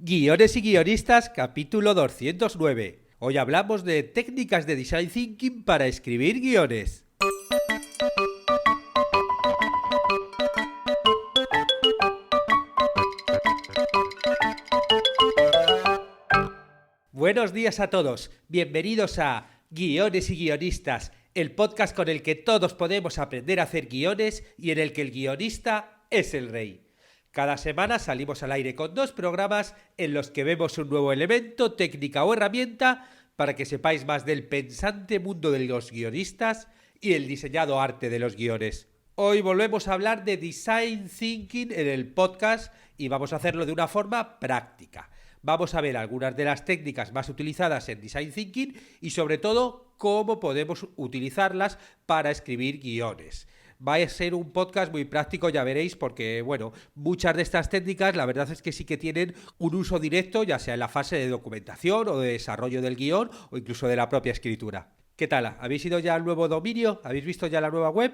Guiones y guionistas, capítulo 209. Hoy hablamos de técnicas de design thinking para escribir guiones. Buenos días a todos, bienvenidos a Guiones y guionistas, el podcast con el que todos podemos aprender a hacer guiones y en el que el guionista es el rey. Cada semana salimos al aire con 2 programas en los que vemos un nuevo elemento, técnica o herramienta para que sepáis más del pensante mundo de los guionistas y el diseñado arte de los guiones. Hoy volvemos a hablar de Design Thinking en el podcast y vamos a hacerlo de una forma práctica. Vamos a ver algunas de las técnicas más utilizadas en Design Thinking y sobre todo cómo podemos utilizarlas para escribir guiones. Va a ser un podcast muy práctico, ya veréis, porque, muchas de estas técnicas la verdad es que sí que tienen un uso directo, ya sea en la fase de documentación o de desarrollo del guión o incluso de la propia escritura. ¿Qué tal? ¿Habéis ido ya al nuevo dominio? ¿Habéis visto ya la nueva web?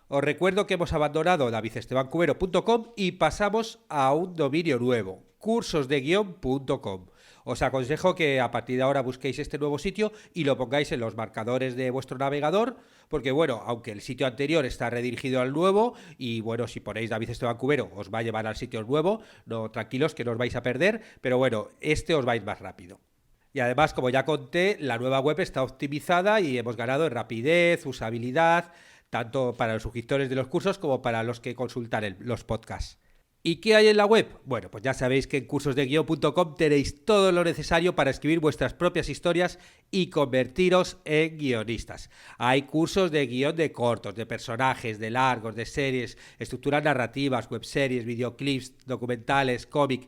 Os recuerdo que hemos abandonado davidestebancubero.com y pasamos a un dominio nuevo, cursosdeguion.com. Os aconsejo que a partir de ahora busquéis este nuevo sitio y lo pongáis en los marcadores de vuestro navegador, porque aunque el sitio anterior está redirigido al nuevo, y si ponéis David Esteban Cubero os va a llevar al sitio nuevo, no, tranquilos que no os vais a perder, pero este os va a ir más rápido. Y además, como ya conté, la nueva web está optimizada y hemos ganado en rapidez, usabilidad, tanto para los suscriptores de los cursos como para los que consultan los podcasts. ¿Y qué hay en la web? Bueno, pues ya sabéis que en cursosdeguion.com tenéis todo lo necesario para escribir vuestras propias historias y convertiros en guionistas. Hay cursos de guión de cortos, de personajes, de largos, de series, estructuras narrativas, webseries, videoclips, documentales, cómic.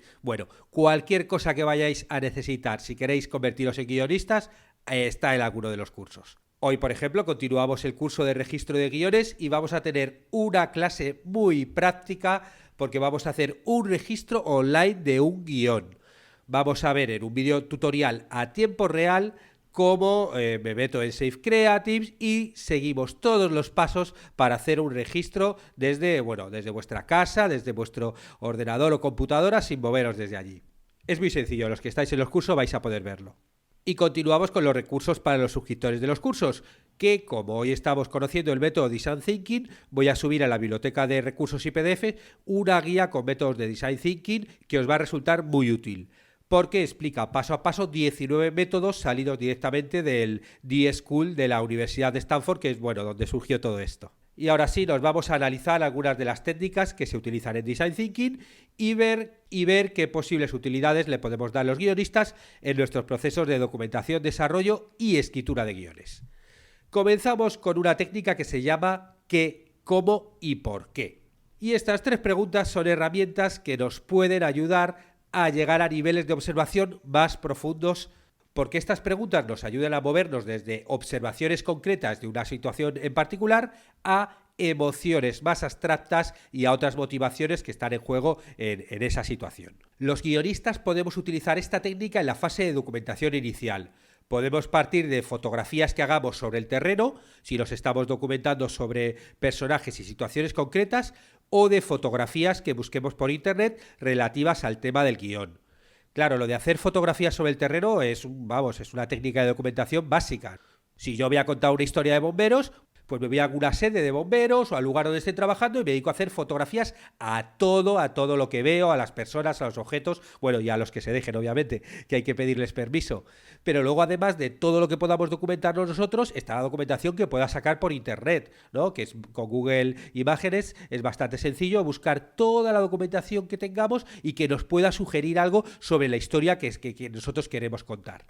Cualquier cosa que vayáis a necesitar si queréis convertiros en guionistas, está en alguno de los cursos. Hoy, por ejemplo, continuamos el curso de registro de guiones y vamos a tener una clase muy práctica porque vamos a hacer un registro online de un guión. Vamos a ver en un video tutorial a tiempo real cómo me meto en Save Creatives y seguimos todos los pasos para hacer un registro desde vuestra casa, desde vuestro ordenador o computadora sin moveros desde allí. Es muy sencillo, los que estáis en los cursos vais a poder verlo. Y continuamos con los recursos para los suscriptores de los cursos, que como hoy estamos conociendo el método Design Thinking, voy a subir a la biblioteca de recursos y PDF una guía con métodos de Design Thinking que os va a resultar muy útil, porque explica paso a paso 19 métodos salidos directamente del D-School de la Universidad de Stanford, que es donde surgió todo esto. Y ahora sí, nos vamos a analizar algunas de las técnicas que se utilizan en Design Thinking y ver qué posibles utilidades le podemos dar los guionistas en nuestros procesos de documentación, desarrollo y escritura de guiones. Comenzamos con una técnica que se llama ¿qué?, ¿cómo? Y ¿por qué? Y estas 3 preguntas son herramientas que nos pueden ayudar a llegar a niveles de observación más profundos, porque estas preguntas nos ayudan a movernos desde observaciones concretas de una situación en particular a emociones más abstractas y a otras motivaciones que están en juego en esa situación. Los guionistas podemos utilizar esta técnica en la fase de documentación inicial. Podemos partir de fotografías que hagamos sobre el terreno, si nos estamos documentando sobre personajes y situaciones concretas, o de fotografías que busquemos por internet relativas al tema del guión. Claro, lo de hacer fotografías sobre el terreno es una técnica de documentación básica. Si yo voy a contar una historia de bomberos, pues me voy a alguna sede de bomberos o al lugar donde esté trabajando y me dedico a hacer fotografías a todo lo que veo, a las personas, a los objetos, y a los que se dejen, obviamente, que hay que pedirles permiso. Pero luego, además de todo lo que podamos documentarnos nosotros, está la documentación que pueda sacar por internet, ¿no? Que es con Google Imágenes, es bastante sencillo buscar toda la documentación que tengamos y que nos pueda sugerir algo sobre la historia que nosotros queremos contar.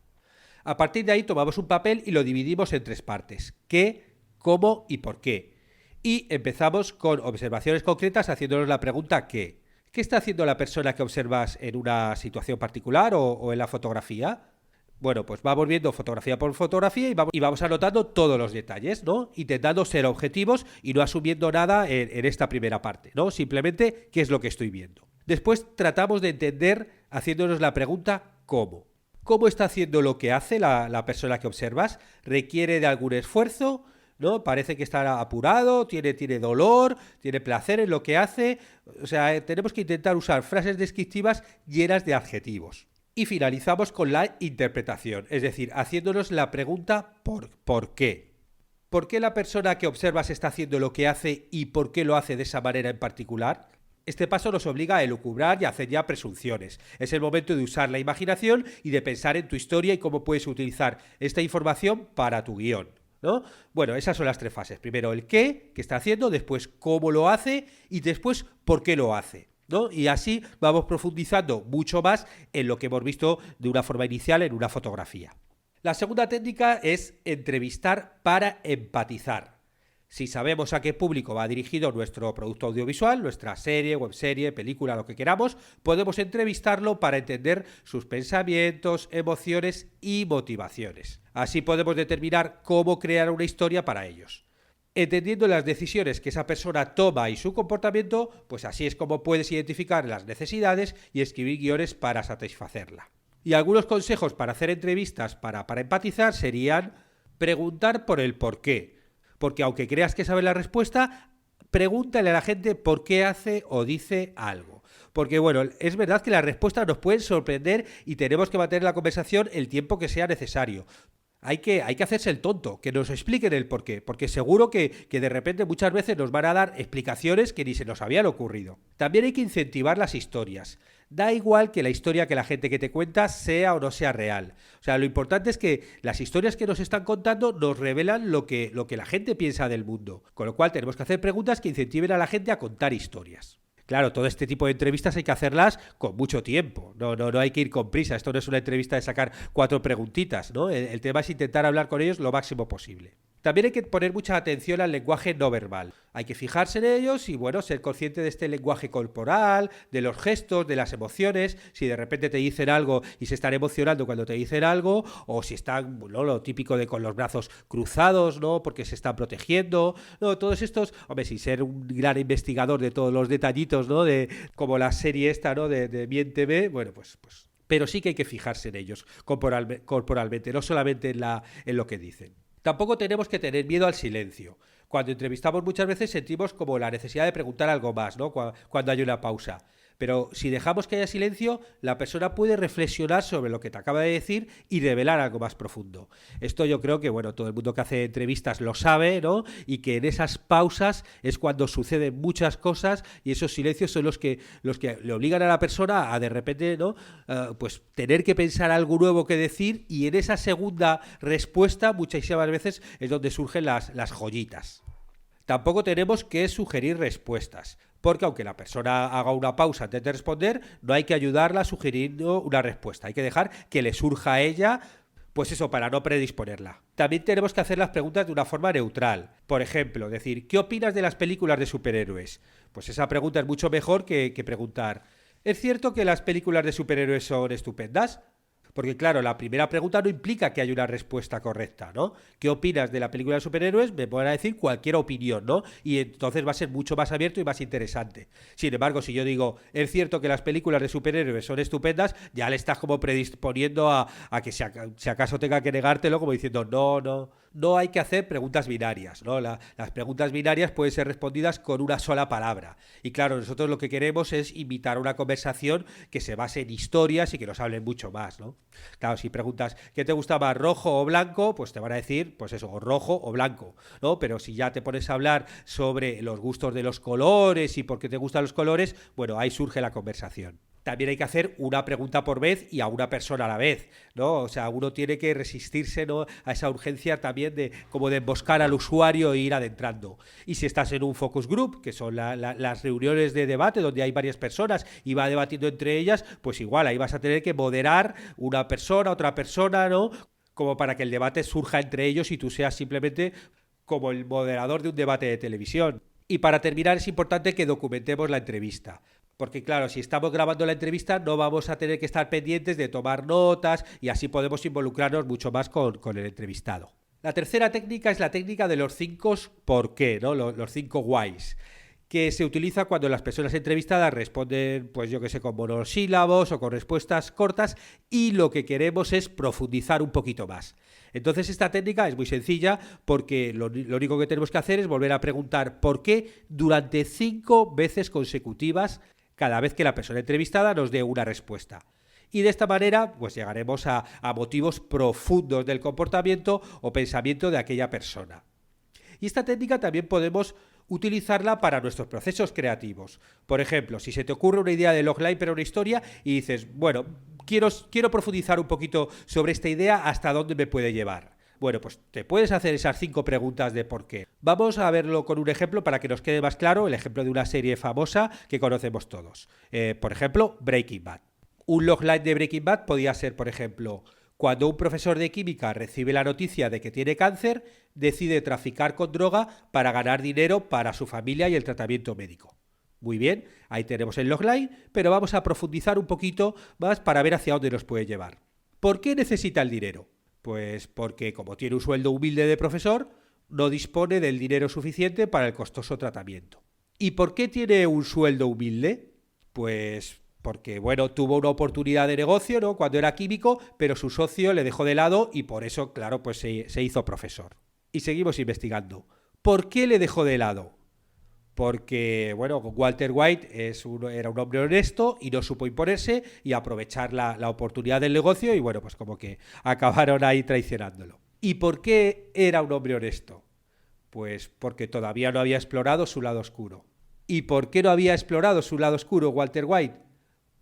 A partir de ahí tomamos un papel y lo dividimos en 3 partes. ¿Qué?, ¿cómo? Y ¿por qué? Y empezamos con observaciones concretas haciéndonos la pregunta ¿qué? ¿Qué está haciendo la persona que observas en una situación particular o en la fotografía? Pues vamos viendo fotografía por fotografía y vamos anotando todos los detalles, ¿no? Intentando ser objetivos y no asumiendo nada en esta primera parte, ¿no? Simplemente qué es lo que estoy viendo. Después tratamos de entender haciéndonos la pregunta ¿cómo? ¿Cómo está haciendo lo que hace la persona que observas? ¿Requiere de algún esfuerzo? ¿no? Parece que está apurado, tiene dolor, tiene placer en lo que hace. O sea, tenemos que intentar usar frases descriptivas llenas de adjetivos. Y finalizamos con la interpretación, es decir, haciéndonos la pregunta ¿por qué? ¿Por qué la persona que observas está haciendo lo que hace y por qué lo hace de esa manera en particular? Este paso nos obliga a elucubrar y a hacer ya presunciones. Es el momento de usar la imaginación y de pensar en tu historia y cómo puedes utilizar esta información para tu guión, ¿no? Bueno, esas son las 3 fases. Primero el qué está haciendo, después cómo lo hace y después por qué lo hace, ¿no? Y así vamos profundizando mucho más en lo que hemos visto de una forma inicial en una fotografía. La segunda técnica es entrevistar para empatizar. Si sabemos a qué público va dirigido nuestro producto audiovisual, nuestra serie, webserie, película, lo que queramos, podemos entrevistarlo para entender sus pensamientos, emociones y motivaciones. Así podemos determinar cómo crear una historia para ellos. Entendiendo las decisiones que esa persona toma y su comportamiento, pues así es como puedes identificar las necesidades y escribir guiones para satisfacerla. Y algunos consejos para hacer entrevistas para empatizar serían preguntar por el por qué. Porque aunque creas que sabes la respuesta, pregúntale a la gente por qué hace o dice algo. Porque bueno, es verdad que las respuestas nos pueden sorprender y tenemos que mantener la conversación el tiempo que sea necesario. Hay que hacerse el tonto, que nos expliquen el porqué, porque seguro que de repente muchas veces nos van a dar explicaciones que ni se nos habían ocurrido. También hay que incentivar las historias. Da igual que la historia que la gente que te cuenta sea o no sea real. O sea, lo importante es que las historias que nos están contando nos revelan lo que la gente piensa del mundo. Con lo cual tenemos que hacer preguntas que incentiven a la gente a contar historias. Claro, todo este tipo de entrevistas hay que hacerlas con mucho tiempo, no hay que ir con prisa, esto no es una entrevista de sacar 4 preguntitas, ¿no? El tema es intentar hablar con ellos lo máximo posible. También hay que poner mucha atención al lenguaje no verbal. Hay que fijarse en ellos y, bueno, ser consciente de este lenguaje corporal, de los gestos, de las emociones. Si de repente te dicen algo y se están emocionando cuando te dicen algo, o si están, bueno, lo típico de con los brazos cruzados, ¿no? Porque se están protegiendo. No, todos estos, hombre, sin ser un gran investigador de todos los detallitos, ¿no? De como la serie esta, ¿no? De Miénteme, bueno, pues pero sí que hay que fijarse en ellos corporalmente, no solamente en lo que dicen. Tampoco tenemos que tener miedo al silencio. Cuando entrevistamos muchas veces sentimos como la necesidad de preguntar algo más, ¿no? Cuando hay una pausa. Pero si dejamos que haya silencio, la persona puede reflexionar sobre lo que te acaba de decir y revelar algo más profundo. Esto yo creo que, bueno, todo el mundo que hace entrevistas lo sabe, ¿no? Y que en esas pausas es cuando suceden muchas cosas y esos silencios son los que le obligan a la persona a de repente, ¿no? Pues tener que pensar algo nuevo que decir, y en esa segunda respuesta muchísimas veces es donde surgen las joyitas. Tampoco tenemos que sugerir respuestas, porque aunque la persona haga una pausa antes de responder, no hay que ayudarla sugiriendo una respuesta. Hay que dejar que le surja a ella, pues eso, para no predisponerla. También tenemos que hacer las preguntas de una forma neutral. Por ejemplo, decir, ¿qué opinas de las películas de superhéroes? Pues esa pregunta es mucho mejor que preguntar, ¿es cierto que las películas de superhéroes son estupendas? Porque claro, la primera pregunta no implica que haya una respuesta correcta, ¿no? ¿Qué opinas de la película de superhéroes? Me pueden decir cualquier opinión, ¿no? Y entonces va a ser mucho más abierto y más interesante. Sin embargo, si yo digo, es cierto que las películas de superhéroes son estupendas, ya le estás como predisponiendo a que si acaso tenga que negártelo, como diciendo, no hay que hacer preguntas binarias, ¿no? Las preguntas binarias pueden ser respondidas con una sola palabra. Y claro, nosotros lo que queremos es invitar a una conversación que se base en historias y que nos hablen mucho más, ¿no? Claro, si preguntas ¿qué te gusta más, rojo o blanco? Pues te van a decir, pues eso, rojo o blanco, ¿no? Pero si ya te pones a hablar sobre los gustos de los colores y por qué te gustan los colores, bueno, ahí surge la conversación. También hay que hacer una pregunta por vez y a una persona a la vez, ¿no? O sea, uno tiene que resistirse, ¿no?, a esa urgencia también de emboscar al usuario e ir adentrando. Y si estás en un focus group, que son las reuniones de debate donde hay varias personas y va debatiendo entre ellas, pues igual ahí vas a tener que moderar una persona, otra persona, ¿no?, como para que el debate surja entre ellos y tú seas simplemente como el moderador de un debate de televisión. Y para terminar es importante que documentemos la entrevista. Porque claro, si estamos grabando la entrevista no vamos a tener que estar pendientes de tomar notas y así podemos involucrarnos mucho más con el entrevistado. La tercera técnica es la técnica de los 5 por qué, ¿no? Los 5 whys, que se utiliza cuando las personas entrevistadas responden, pues yo que sé, con monosílabos o con respuestas cortas y lo que queremos es profundizar un poquito más. Entonces esta técnica es muy sencilla porque lo único que tenemos que hacer es volver a preguntar por qué durante 5 veces consecutivas cada vez que la persona entrevistada nos dé una respuesta. Y de esta manera pues llegaremos a motivos profundos del comportamiento o pensamiento de aquella persona. Y esta técnica también podemos utilizarla para nuestros procesos creativos. Por ejemplo, si se te ocurre una idea de logline para una historia y dices, bueno, quiero profundizar un poquito sobre esta idea, ¿hasta dónde me puede llevar? Bueno, pues te puedes hacer esas 5 preguntas de por qué. Vamos a verlo con un ejemplo para que nos quede más claro, el ejemplo de una serie famosa que conocemos todos. Por ejemplo, Breaking Bad. Un logline de Breaking Bad podía ser, por ejemplo, cuando un profesor de química recibe la noticia de que tiene cáncer, decide traficar con droga para ganar dinero para su familia y el tratamiento médico. Muy bien, ahí tenemos el logline, pero vamos a profundizar un poquito más para ver hacia dónde nos puede llevar. ¿Por qué necesita el dinero? Pues porque, como tiene un sueldo humilde de profesor, no dispone del dinero suficiente para el costoso tratamiento. ¿Y por qué tiene un sueldo humilde? Pues porque, bueno, tuvo una oportunidad de negocio, ¿no?, cuando era químico, pero su socio le dejó de lado y por eso, claro, pues se hizo profesor. Y seguimos investigando. ¿Por qué le dejó de lado? Porque, bueno, Walter White era un hombre honesto y no supo imponerse y aprovechar la oportunidad del negocio y, bueno, pues como que acabaron ahí traicionándolo. ¿Y por qué era un hombre honesto? Pues porque todavía no había explorado su lado oscuro. ¿Y por qué no había explorado su lado oscuro Walter White?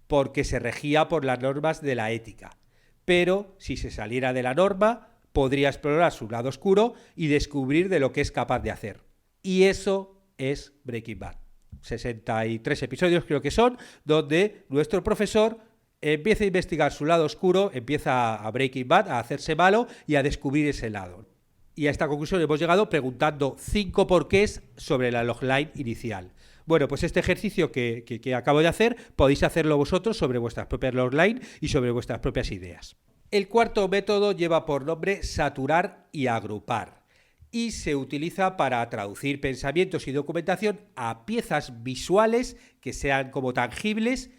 Porque se regía por las normas de la ética. Pero si se saliera de la norma, podría explorar su lado oscuro y descubrir de lo que es capaz de hacer. Y eso es Breaking Bad. 63 episodios creo que son, donde nuestro profesor empieza a investigar su lado oscuro, empieza a Breaking Bad, a hacerse malo y a descubrir ese lado. Y a esta conclusión hemos llegado preguntando 5 porqués sobre la logline inicial. Bueno, pues este ejercicio que acabo de hacer, podéis hacerlo vosotros sobre vuestras propias logline y sobre vuestras propias ideas. El cuarto método lleva por nombre saturar y agrupar y se utiliza para traducir pensamientos y documentación a piezas visuales que sean como tangibles,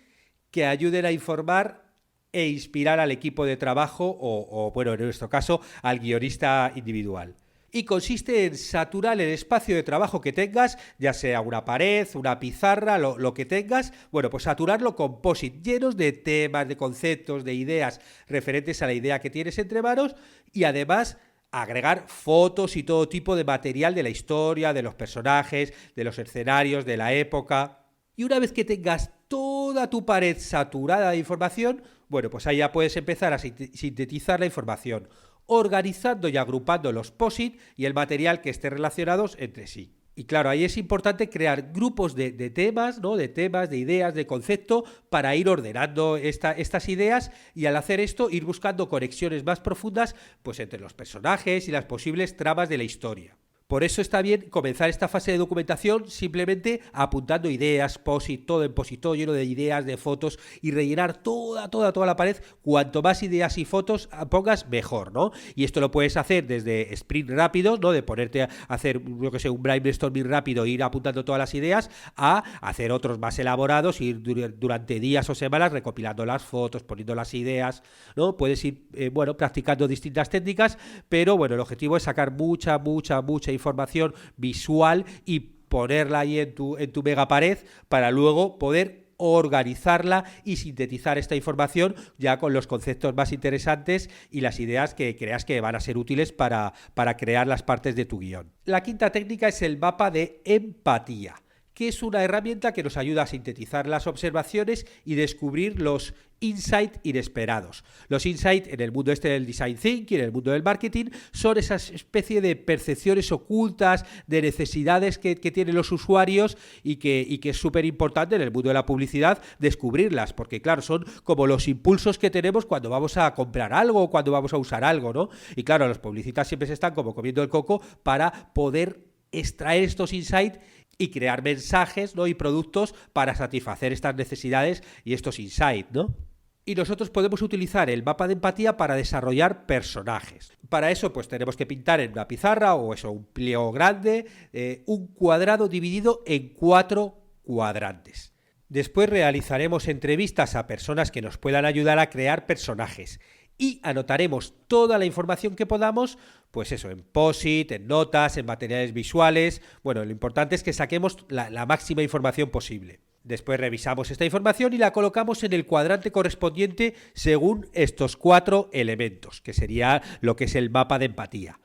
que ayuden a informar e inspirar al equipo de trabajo o bueno, en nuestro caso, al guionista individual. Y consiste en saturar el espacio de trabajo que tengas, ya sea una pared, una pizarra, lo que tengas, bueno, pues saturarlo con post-it llenos de temas, de conceptos, de ideas referentes a la idea que tienes entre manos y además agregar fotos y todo tipo de material de la historia, de los personajes, de los escenarios, de la época. Y una vez que tengas toda tu pared saturada de información, bueno, pues ahí ya puedes empezar a sintetizar la información, organizando y agrupando los POSIT y el material que esté relacionados entre sí. Y claro, ahí es importante crear grupos de temas, ¿no?, de temas, de ideas, de concepto, para ir ordenando estas ideas y al hacer esto ir buscando conexiones más profundas pues entre los personajes y las posibles tramas de la historia. Por eso está bien comenzar esta fase de documentación simplemente apuntando ideas, post-it, todo en post-it, todo lleno de ideas, de fotos y rellenar toda la pared. Cuanto más ideas y fotos pongas, mejor, ¿no? Y esto lo puedes hacer desde sprint rápidos, ¿no?, de ponerte a hacer, yo que sé, un brainstorming rápido e ir apuntando todas las ideas, a hacer otros más elaborados, ir durante días o semanas recopilando las fotos, poniendo las ideas, ¿no? Puedes ir, practicando distintas técnicas, pero bueno, el objetivo es sacar mucha información visual y ponerla ahí en tu mega pared para luego poder organizarla y sintetizar esta información ya con los conceptos más interesantes y las ideas que creas que van a ser útiles para crear las partes de tu guión. La quinta técnica es el mapa de empatía, que es una herramienta que nos ayuda a sintetizar las observaciones y descubrir los insights inesperados. Los insights en el mundo del design thinking, en el mundo del marketing, son esa especie de percepciones ocultas, de necesidades que tienen los usuarios y que es súper importante en el mundo de la publicidad descubrirlas, porque claro, son como los impulsos que tenemos cuando vamos a comprar algo o cuando vamos a usar algo, ¿no? Y claro, los publicistas siempre se están como comiendo el coco para poder extraer estos insights y crear mensajes, ¿no?, y productos para satisfacer estas necesidades y estos insights, ¿no? Y nosotros podemos utilizar el mapa de empatía para desarrollar personajes. Para eso, pues tenemos que pintar en una pizarra o eso, un pliego grande, un cuadrado dividido en 4 cuadrantes. Después realizaremos entrevistas a personas que nos puedan ayudar a crear personajes. y anotaremos toda la información que podamos, pues eso, en post-it, en notas, en materiales visuales. Bueno, lo importante es que saquemos la máxima información posible. Después revisamos esta información y la colocamos en el cuadrante correspondiente según estos 4 elementos, que sería lo que es el mapa de empatía.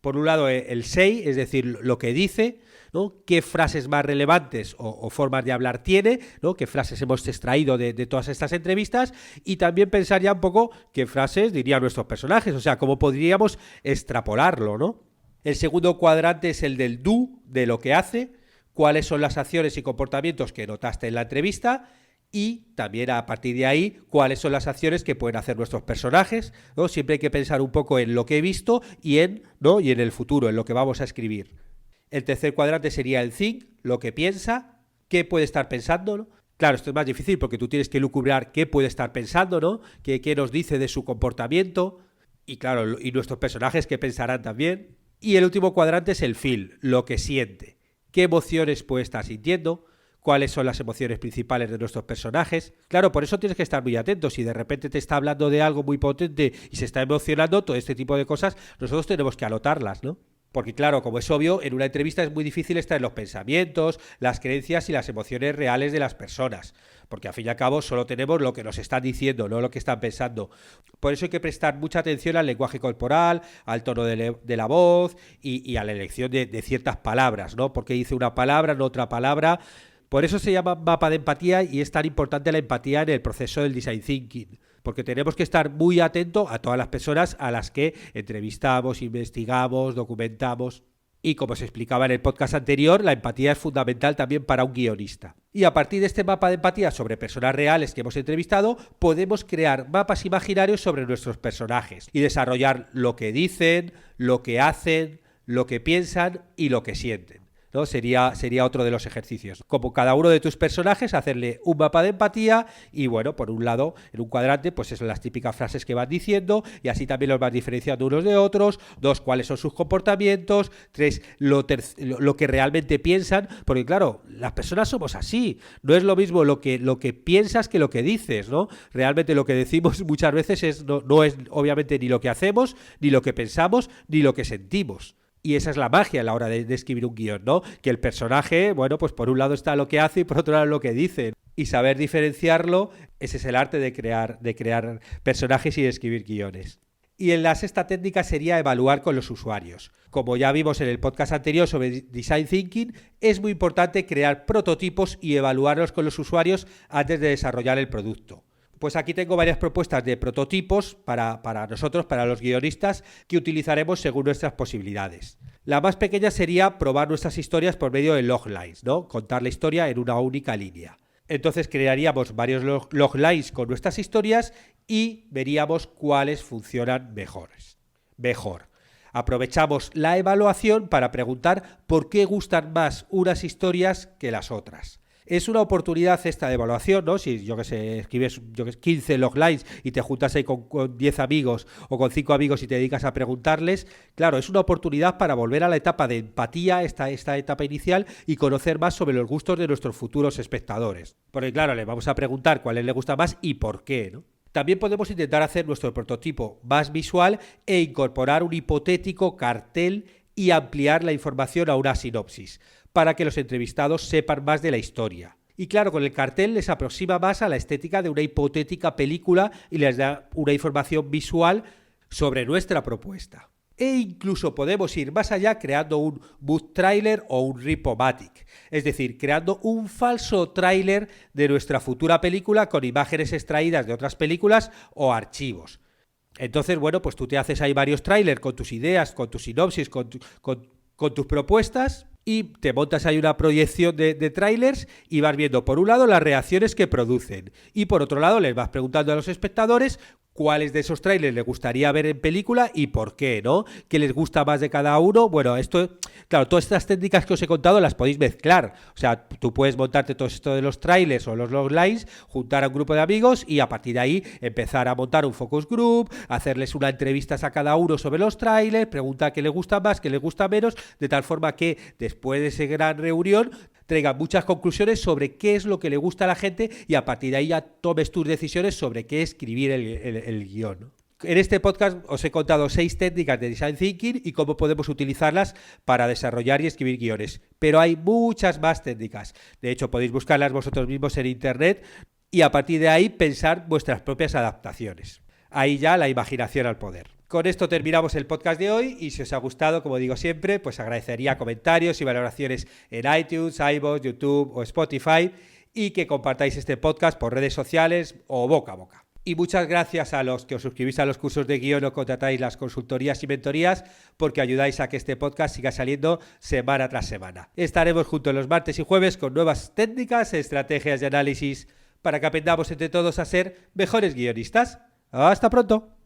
Por un lado, el say, es decir, lo que dice, ¿no? Qué frases más relevantes o formas de hablar tiene, ¿no? Qué frases hemos extraído de todas estas entrevistas, y también pensar ya un poco qué frases dirían nuestros personajes, o sea, cómo podríamos extrapolarlo, ¿no? El segundo cuadrante es el del do, de lo que hace, cuáles son las acciones y comportamientos que notaste en la entrevista, y también a partir de ahí cuáles son las acciones que pueden hacer nuestros personajes, ¿no? Siempre hay que pensar un poco en lo que he visto y en el futuro, en lo que vamos a escribir. El tercer cuadrante sería el think, lo que piensa, qué puede estar pensando, ¿no? Claro, esto es más difícil porque tú tienes que lucubrar qué puede estar pensando, ¿no? Qué nos dice de su comportamiento, y claro, y nuestros personajes qué pensarán también. Y el último cuadrante es el feel, lo que siente, qué emociones puede estar sintiendo, cuáles son las emociones principales de nuestros personajes. Claro, por eso tienes que estar muy atento. Si de repente te está hablando de algo muy potente y se está emocionando, todo este tipo de cosas, nosotros tenemos que anotarlas, ¿no? Porque claro, como es obvio, en una entrevista es muy difícil estar en los pensamientos, las creencias y las emociones reales de las personas. Porque al fin y al cabo solo tenemos lo que nos están diciendo, no lo que están pensando. Por eso hay que prestar mucha atención al lenguaje corporal, al tono de la voz y a la elección de ciertas palabras, ¿no? Porque dice una palabra, no otra palabra. Por eso se llama mapa de empatía y es tan importante la empatía en el proceso del design thinking, porque tenemos que estar muy atentos a todas las personas a las que entrevistamos, investigamos, documentamos. Y como se explicaba en el podcast anterior, la empatía es fundamental también para un guionista. Y a partir de este mapa de empatía sobre personas reales que hemos entrevistado, podemos crear mapas imaginarios sobre nuestros personajes y desarrollar lo que dicen, lo que hacen, lo que piensan y lo que sienten, ¿no? Sería otro de los ejercicios. Como cada uno de tus personajes, hacerle un mapa de empatía y, bueno, por un lado, en un cuadrante, pues son las típicas frases que van diciendo y así también los vas diferenciando unos de otros. 2, cuáles son sus comportamientos. 3, lo que realmente piensan, porque claro, las personas somos así. No es lo mismo lo que piensas que lo que dices, ¿no? Realmente lo que decimos muchas veces no es obviamente ni lo que hacemos, ni lo que pensamos, ni lo que sentimos. Y esa es la magia a la hora de escribir un guión, ¿no? Que el personaje, bueno, pues por un lado está lo que hace y por otro lado lo que dice. Y saber diferenciarlo, ese es el arte de crear personajes y de escribir guiones. Y en la sexta técnica sería evaluar con los usuarios. Como ya vimos en el podcast anterior sobre Design Thinking, es muy importante crear prototipos y evaluarlos con los usuarios antes de desarrollar el producto. Pues aquí tengo varias propuestas de prototipos para nosotros, para los guionistas, que utilizaremos según nuestras posibilidades. La más pequeña sería probar nuestras historias por medio de loglines, ¿no? Contar la historia en una única línea. Entonces crearíamos varios loglines con nuestras historias y veríamos cuáles funcionan mejor. Aprovechamos la evaluación para preguntar por qué gustan más unas historias que las otras. Es una oportunidad esta de evaluación, ¿no? Si, escribes 15 loglines y te juntas ahí con 10 amigos o con 5 amigos y te dedicas a preguntarles, claro, es una oportunidad para volver a la etapa de empatía, esta etapa inicial, y conocer más sobre los gustos de nuestros futuros espectadores. Porque claro, les vamos a preguntar cuáles les gusta más y por qué, ¿no? También podemos intentar hacer nuestro prototipo más visual e incorporar un hipotético cartel y ampliar la información a una sinopsis, para que los entrevistados sepan más de la historia. Y claro, con el cartel les aproxima más a la estética de una hipotética película y les da una información visual sobre nuestra propuesta. E incluso podemos ir más allá creando un boot trailer o un ripomatic, es decir, creando un falso tráiler de nuestra futura película con imágenes extraídas de otras películas o archivos. Entonces, bueno, pues tú te haces ahí varios trailers con tus ideas, con tu sinopsis, con tus propuestas, y te montas ahí una proyección de trailers y vas viendo por un lado las reacciones que producen y por otro lado les vas preguntando a los espectadores cuáles de esos trailers les gustaría ver en película y por qué, ¿no? ¿Qué les gusta más de cada uno? Bueno, esto, claro, todas estas técnicas que os he contado las podéis mezclar. O sea, tú puedes montarte todo esto de los trailers o los loglines, juntar a un grupo de amigos y a partir de ahí empezar a montar un focus group, hacerles una entrevista a cada uno sobre los trailers, preguntar qué les gusta más, qué les gusta menos, de tal forma que después de esa gran reunión traigan muchas conclusiones sobre qué es lo que le gusta a la gente y a partir de ahí ya tomes tus decisiones sobre qué escribir el guión, ¿no? En este podcast os he contado 6 técnicas de Design Thinking y cómo podemos utilizarlas para desarrollar y escribir guiones. Pero hay muchas más técnicas. De hecho, podéis buscarlas vosotros mismos en Internet y a partir de ahí pensar vuestras propias adaptaciones. Ahí ya la imaginación al poder. Con esto terminamos el podcast de hoy y si os ha gustado, como digo siempre, pues agradecería comentarios y valoraciones en iTunes, iVoox, YouTube o Spotify y que compartáis este podcast por redes sociales o boca a boca. Y muchas gracias a los que os suscribís a los cursos de guión o contratáis las consultorías y mentorías porque ayudáis a que este podcast siga saliendo semana tras semana. Estaremos juntos los martes y jueves con nuevas técnicas, estrategias y análisis para que aprendamos entre todos a ser mejores guionistas. ¡Hasta pronto!